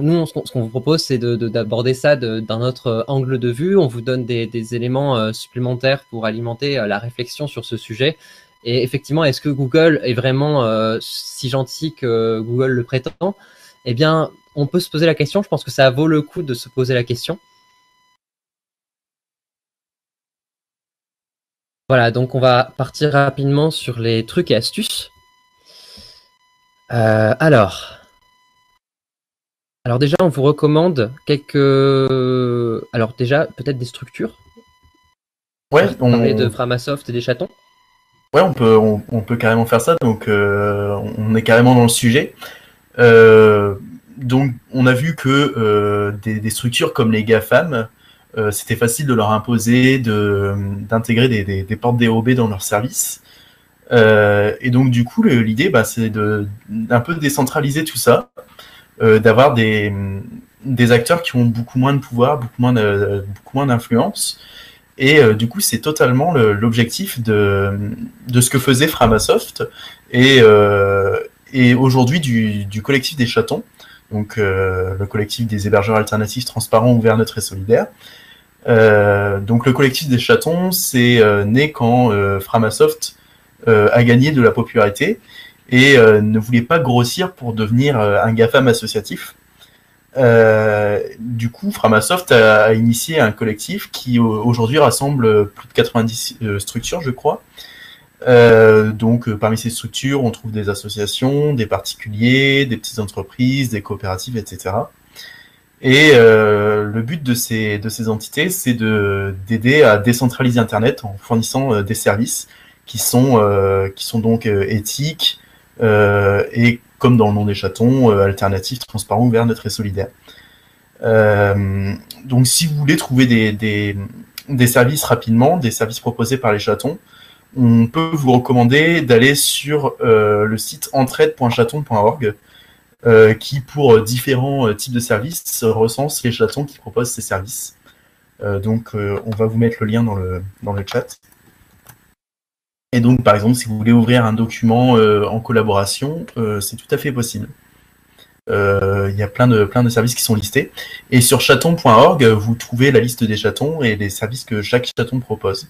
nous, ce qu'on vous propose, c'est d'aborder ça d'un autre angle de vue. On vous donne des éléments supplémentaires pour alimenter la réflexion sur ce sujet. Et effectivement, est-ce que Google est vraiment si gentil que Google le prétend? Eh bien, on peut se poser la question. Je pense que ça vaut le coup de se poser la question. Voilà, donc on va partir rapidement sur les trucs et astuces. Alors déjà, on vous recommande quelques... Alors déjà, peut-être des structures. Ouais, on parlait de Framasoft et des chatons. Ouais, on peut carrément faire ça. Donc, on est carrément dans le sujet. Donc, on a vu que des structures comme les GAFAM, c'était facile de leur imposer d'intégrer des portes DOB dans leur service. Et donc, du coup, l'idée, c'est d'un peu décentraliser tout ça, d'avoir des acteurs qui ont beaucoup moins de pouvoir, beaucoup moins d'influence. Et du coup, c'est totalement l'objectif de ce que faisait Framasoft et aujourd'hui du collectif des chatons, donc le collectif des hébergeurs alternatifs transparents, ouverts, neutres et solidaires. Donc le collectif des chatons, c'est né quand Framasoft a gagné de la popularité et ne voulait pas grossir pour devenir un GAFAM associatif. Du coup, Framasoft a initié un collectif qui aujourd'hui rassemble plus de 90 structures, je crois. Donc, parmi ces structures, on trouve des associations, des particuliers, des petites entreprises, des coopératives, etc. Et le but de ces entités, c'est d'aider à décentraliser Internet en fournissant des services qui sont donc éthiques et, comme dans le nom des chatons, alternatifs, transparents, ouverts, neutres et solidaires. Donc, si vous voulez trouver des services rapidement, des services proposés par les chatons, on peut vous recommander d'aller sur le site entraide.chaton.org qui, pour différents types de services, recense les chatons qui proposent ces services. Donc, on va vous mettre le lien dans le chat. Et donc, par exemple, si vous voulez ouvrir un document en collaboration, c'est tout à fait possible. Il y a plein de services qui sont listés. Et sur chaton.org, vous trouvez la liste des chatons et les services que chaque chaton propose.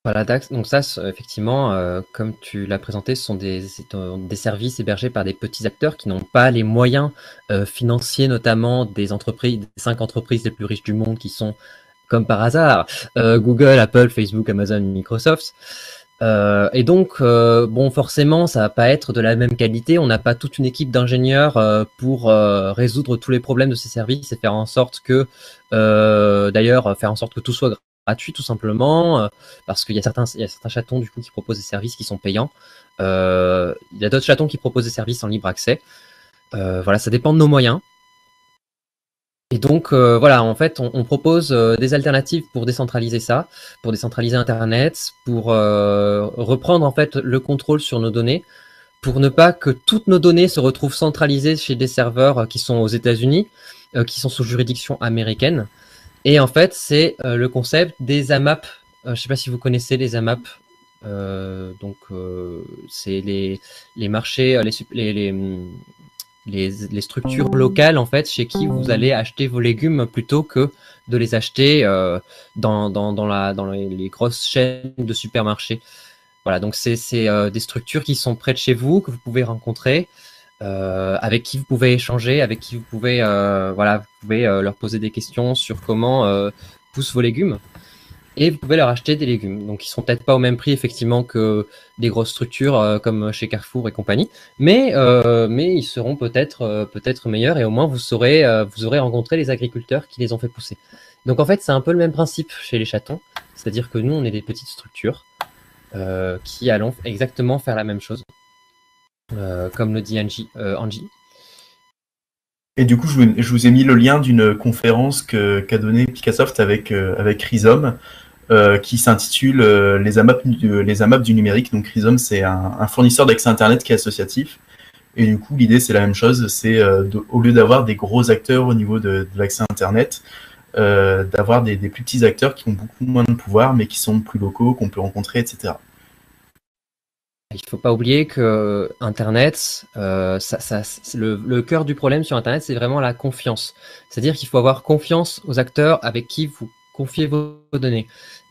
Voilà, Dax. Donc ça, effectivement, comme tu l'as présenté, ce sont des services hébergés par des petits acteurs qui n'ont pas les moyens financiers, notamment des entreprises, des 5 entreprises les plus riches du monde qui sont, comme par hasard, Google, Apple, Facebook, Amazon, Microsoft. Et donc, bon, forcément, ça va pas être de la même qualité. On n'a pas toute une équipe d'ingénieurs pour résoudre tous les problèmes de ces services et faire en sorte que, d'ailleurs, faire en sorte que tout soit gratuit, tout simplement, parce qu'il y a certains chatons du coup qui proposent des services qui sont payants. Il y a d'autres chatons qui proposent des services en libre accès. Voilà, ça dépend de nos moyens. Et donc, voilà, en fait, on propose des alternatives pour décentraliser ça, pour décentraliser Internet, pour reprendre en fait le contrôle sur nos données, pour ne pas que toutes nos données se retrouvent centralisées chez des serveurs qui sont aux États-Unis, qui sont sous juridiction américaine. Et en fait, c'est le concept des AMAP. Je ne sais pas si vous connaissez les AMAP. Donc, c'est les marchés, les structures locales en fait chez qui vous allez acheter vos légumes plutôt que de les acheter dans les grosses chaînes de supermarchés. Voilà, donc c'est des structures qui sont près de chez vous, que vous pouvez rencontrer, avec qui vous pouvez échanger, avec qui vous pouvez leur poser des questions sur comment poussent vos légumes. Et vous pouvez leur acheter des légumes. Donc, ils sont peut-être pas au même prix, effectivement, que des grosses structures comme chez Carrefour et compagnie. Mais ils seront peut-être meilleurs et au moins vous aurez rencontré les agriculteurs qui les ont fait pousser. Donc, en fait, c'est un peu le même principe chez les chatons. C'est-à-dire que nous, on est des petites structures qui allons exactement faire la même chose. comme le dit Angie. Et du coup, je vous ai mis le lien d'une conférence qu'a donnée Picassoft avec Rhizome, qui s'intitule les AMAP du numérique. Donc Rhizome, c'est un fournisseur d'accès Internet qui est associatif. Et du coup, l'idée, c'est la même chose. C'est au lieu d'avoir des gros acteurs au niveau de l'accès Internet, d'avoir des plus petits acteurs qui ont beaucoup moins de pouvoir, mais qui sont plus locaux, qu'on peut rencontrer, etc. Il ne faut pas oublier que Internet, le cœur du problème sur Internet, c'est vraiment la confiance. C'est-à-dire qu'il faut avoir confiance aux acteurs avec qui vous confiez vos données.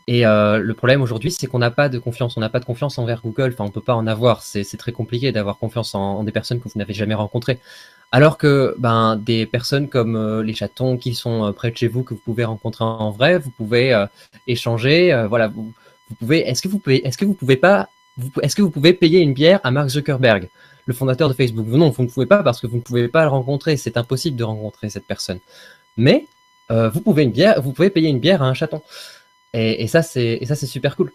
Et le problème aujourd'hui, c'est qu'on n'a pas de confiance. On n'a pas de confiance envers Google. Enfin, on ne peut pas en avoir. C'est très compliqué d'avoir confiance en des personnes que vous n'avez jamais rencontrées. Alors que des personnes comme les chatons qui sont près de chez vous, que vous pouvez rencontrer en vrai, vous pouvez échanger. Voilà, vous pouvez. Est-ce que vous pouvez payer une bière à Mark Zuckerberg, le fondateur de Facebook? Non, vous ne pouvez pas parce que vous ne pouvez pas le rencontrer. C'est impossible de rencontrer cette personne. Mais vous pouvez payer une bière à un chaton. Et ça, c'est super cool.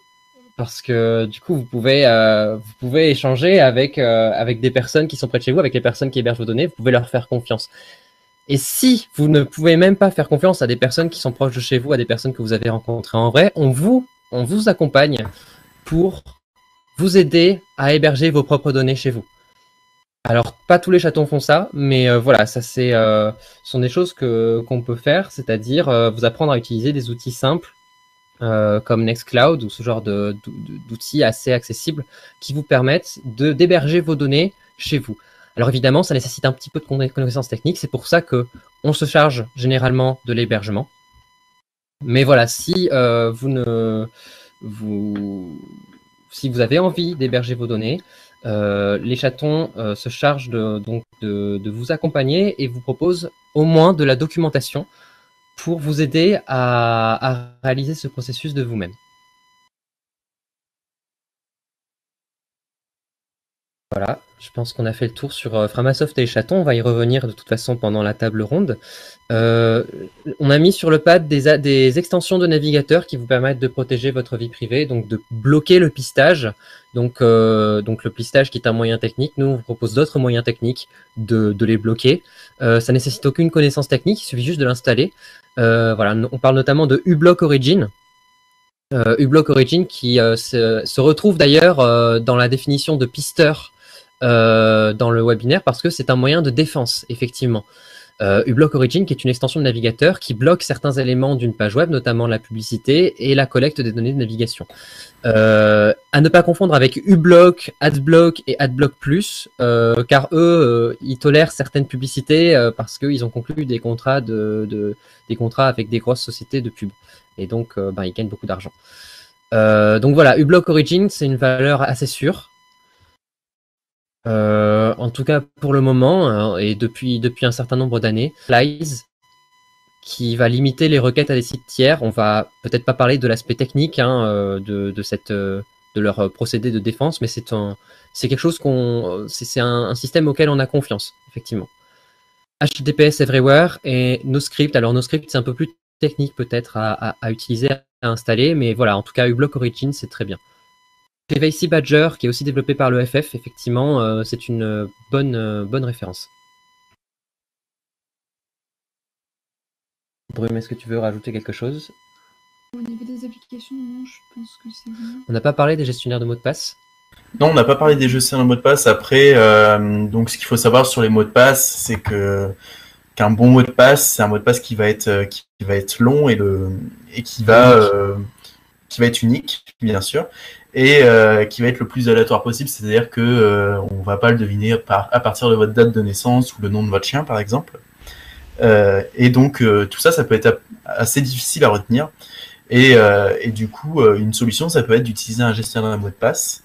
Parce que du coup, vous pouvez échanger avec des personnes qui sont près de chez vous, avec les personnes qui hébergent vos données. Vous pouvez leur faire confiance. Et si vous ne pouvez même pas faire confiance à des personnes qui sont proches de chez vous, à des personnes que vous avez rencontrées en vrai, on vous accompagne pour vous aider à héberger vos propres données chez vous. Alors, pas tous les chatons font ça, mais voilà, ça sont des choses qu'on peut faire, c'est-à-dire vous apprendre à utiliser des outils simples comme Nextcloud ou ce genre d'outils assez accessibles qui vous permettent d'héberger vos données chez vous. Alors évidemment, ça nécessite un petit peu de connaissances techniques, c'est pour ça qu'on se charge généralement de l'hébergement. Mais voilà, si si vous avez envie d'héberger vos données, les chatons se chargent de vous accompagner et vous proposent au moins de la documentation pour vous aider à réaliser ce processus de vous-même. Voilà, je pense qu'on a fait le tour sur Framasoft et les chatons. On va y revenir de toute façon pendant la table ronde. On a mis sur le pad des extensions de navigateur qui vous permettent de protéger votre vie privée, donc de bloquer le pistage. Donc le pistage qui est un moyen technique, nous on vous propose d'autres moyens techniques de les bloquer. Ça nécessite aucune connaissance technique, il suffit juste de l'installer. Voilà, on parle notamment de uBlock Origin. uBlock Origin qui se retrouve d'ailleurs dans la définition de pisteur dans le webinaire parce que c'est un moyen de défense, effectivement. uBlock Origin qui est une extension de navigateur qui bloque certains éléments d'une page web, notamment la publicité et la collecte des données de navigation. À ne pas confondre avec uBlock, AdBlock et AdBlock Plus, car eux, ils tolèrent certaines publicités parce qu'ils ont conclu des contrats des contrats avec des grosses sociétés de pub. Et donc, ils gagnent beaucoup d'argent. Donc voilà, uBlock Origin, c'est une valeur assez sûre. En tout cas pour le moment, et depuis un certain nombre d'années, Flies, qui va limiter les requêtes à des sites tiers. On va peut-être pas parler de l'aspect technique de leur procédé de défense, mais c'est quelque chose c'est un système auquel on a confiance, effectivement. HTTPS Everywhere et NoScript. Alors NoScript, c'est un peu plus technique peut-être à utiliser, à installer, mais voilà, en tout cas uBlock Origin, c'est très bien. Privacy Badger, qui est aussi développé par le FF, effectivement, c'est une bonne référence. Brume, est-ce que tu veux rajouter quelque chose? Au niveau des applications, non, je pense que c'est bon. On n'a pas parlé des gestionnaires de mots de passe? Non, on n'a pas parlé des gestionnaires de mots de passe. Après, donc ce qu'il faut savoir sur les mots de passe, c'est qu'un bon mot de passe, c'est un mot de passe qui va être long et qui va être unique, bien sûr, et qui va être le plus aléatoire possible, c'est-à-dire que on va pas le deviner à partir de votre date de naissance ou le nom de votre chien, par exemple. Et donc tout ça peut être assez difficile à retenir. Et du coup, une solution, ça peut être d'utiliser un gestionnaire de mots de passe.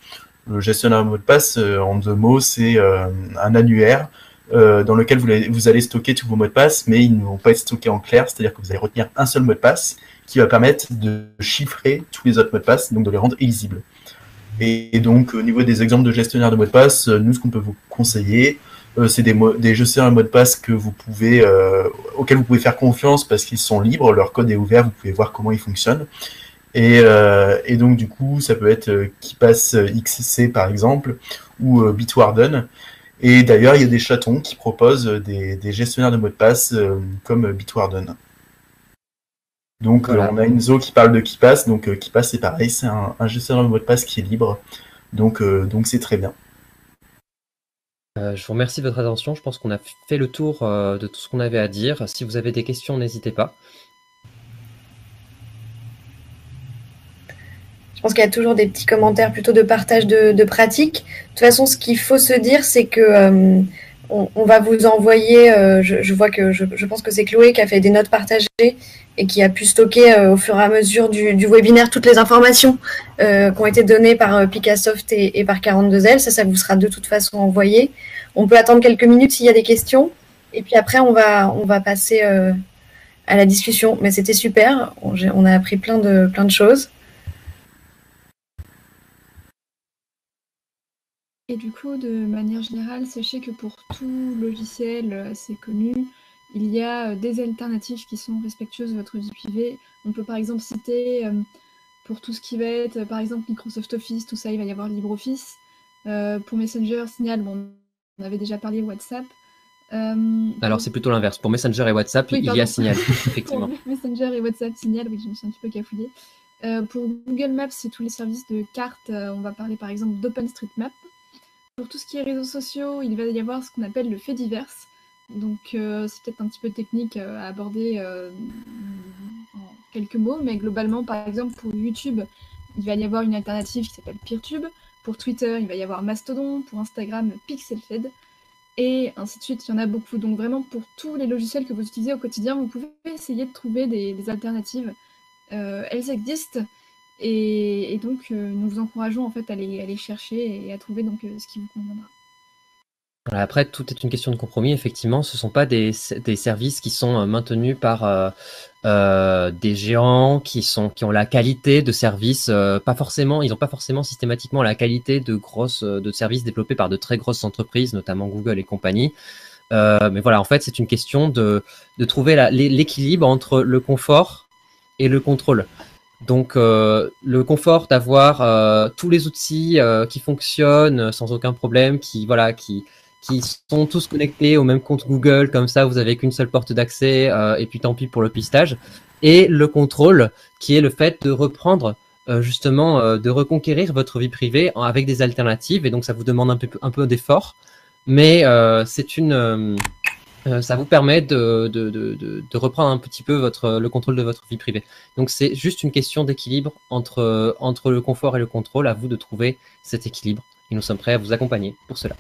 Le gestionnaire de mots de passe, en 2 mots, c'est un annuaire dans lequel vous allez stocker tous vos mots de passe, mais ils ne vont pas être stockés en clair, c'est-à-dire que vous allez retenir un seul mot de passe qui va permettre de chiffrer tous les autres mots de passe, donc de les rendre illisibles. Et donc, au niveau des exemples de gestionnaire de mots de passe, nous, ce qu'on peut vous conseiller, c'est des gestionnaires de mots de passe auxquels vous pouvez faire confiance parce qu'ils sont libres, leur code est ouvert, vous pouvez voir comment ils fonctionnent. Et donc, du coup, ça peut être KeePassXC, par exemple, ou Bitwarden. Et d'ailleurs, il y a des chatons qui proposent des gestionnaires de mots de passe comme Bitwarden. Donc Voilà. on a Enzo qui parle de KeePass, donc KeePass c'est pareil, c'est un gestionnaire de mots de passe qui est libre, donc c'est très bien. Je vous remercie de votre attention. Je pense qu'on a fait le tour de tout ce qu'on avait à dire. Si vous avez des questions, n'hésitez pas. Je pense qu'il y a toujours des petits commentaires plutôt de partage de pratiques. De toute façon, ce qu'il faut se dire, c'est que on va vous envoyer, je vois que je pense que c'est Chloé qui a fait des notes partagées et qui a pu stocker au fur et à mesure du webinaire toutes les informations qui ont été données par Picassoft et par 42L. Ça vous sera de toute façon envoyé. On peut attendre quelques minutes s'il y a des questions. Et puis après, on va passer à la discussion. Mais c'était super. On a appris plein de choses. Et du coup, de manière générale, sachez que pour tout logiciel assez connu, il y a des alternatives qui sont respectueuses de votre vie privée. On peut par exemple citer, pour tout ce qui va être, par exemple, Microsoft Office, tout ça, il va y avoir LibreOffice. Pour Messenger, Signal, bon, on avait déjà parlé WhatsApp. Alors, c'est plutôt l'inverse. Pour Messenger et WhatsApp, Oui, il y a pardon. Signal, effectivement. Pour Messenger et WhatsApp, Signal, oui, je me suis un petit peu cafouillée. Pour Google Maps, c'est tous les services de cartes. On va parler par exemple d'OpenStreetMap. Pour tout ce qui est réseaux sociaux, il va y avoir ce qu'on appelle le fait divers. Donc c'est peut-être un petit peu technique à aborder en quelques mots, mais globalement, par exemple, pour YouTube, il va y avoir une alternative qui s'appelle PeerTube. Pour Twitter, il va y avoir Mastodon. Pour Instagram, PixelFed. Et ainsi de suite, il y en a beaucoup. Donc vraiment, pour tous les logiciels que vous utilisez au quotidien, vous pouvez essayer de trouver des alternatives. Elles existent. Et donc, nous vous encourageons en fait à les chercher et à trouver donc ce qui vous conviendra. Voilà, après, tout est une question de compromis. Effectivement, ce ne sont pas des services qui sont maintenus par des géants qui ont la qualité de service, pas forcément, ils n'ont pas forcément systématiquement la qualité de services développés par de très grosses entreprises, notamment Google et compagnie. Mais voilà, en fait, c'est une question de trouver l'équilibre entre le confort et le contrôle. Donc, le confort d'avoir tous les outils qui fonctionnent sans aucun problème, qui sont tous connectés au même compte Google, comme ça vous avez qu'une seule porte d'accès, et puis tant pis pour le pistage. Et le contrôle, qui est le fait de reprendre, justement, de reconquérir votre vie privée avec des alternatives, et donc ça vous demande un peu d'effort, mais ça vous permet de reprendre un petit peu le contrôle de votre vie privée. Donc c'est juste une question d'équilibre entre le confort et le contrôle. À vous de trouver cet équilibre. Et nous sommes prêts à vous accompagner pour cela.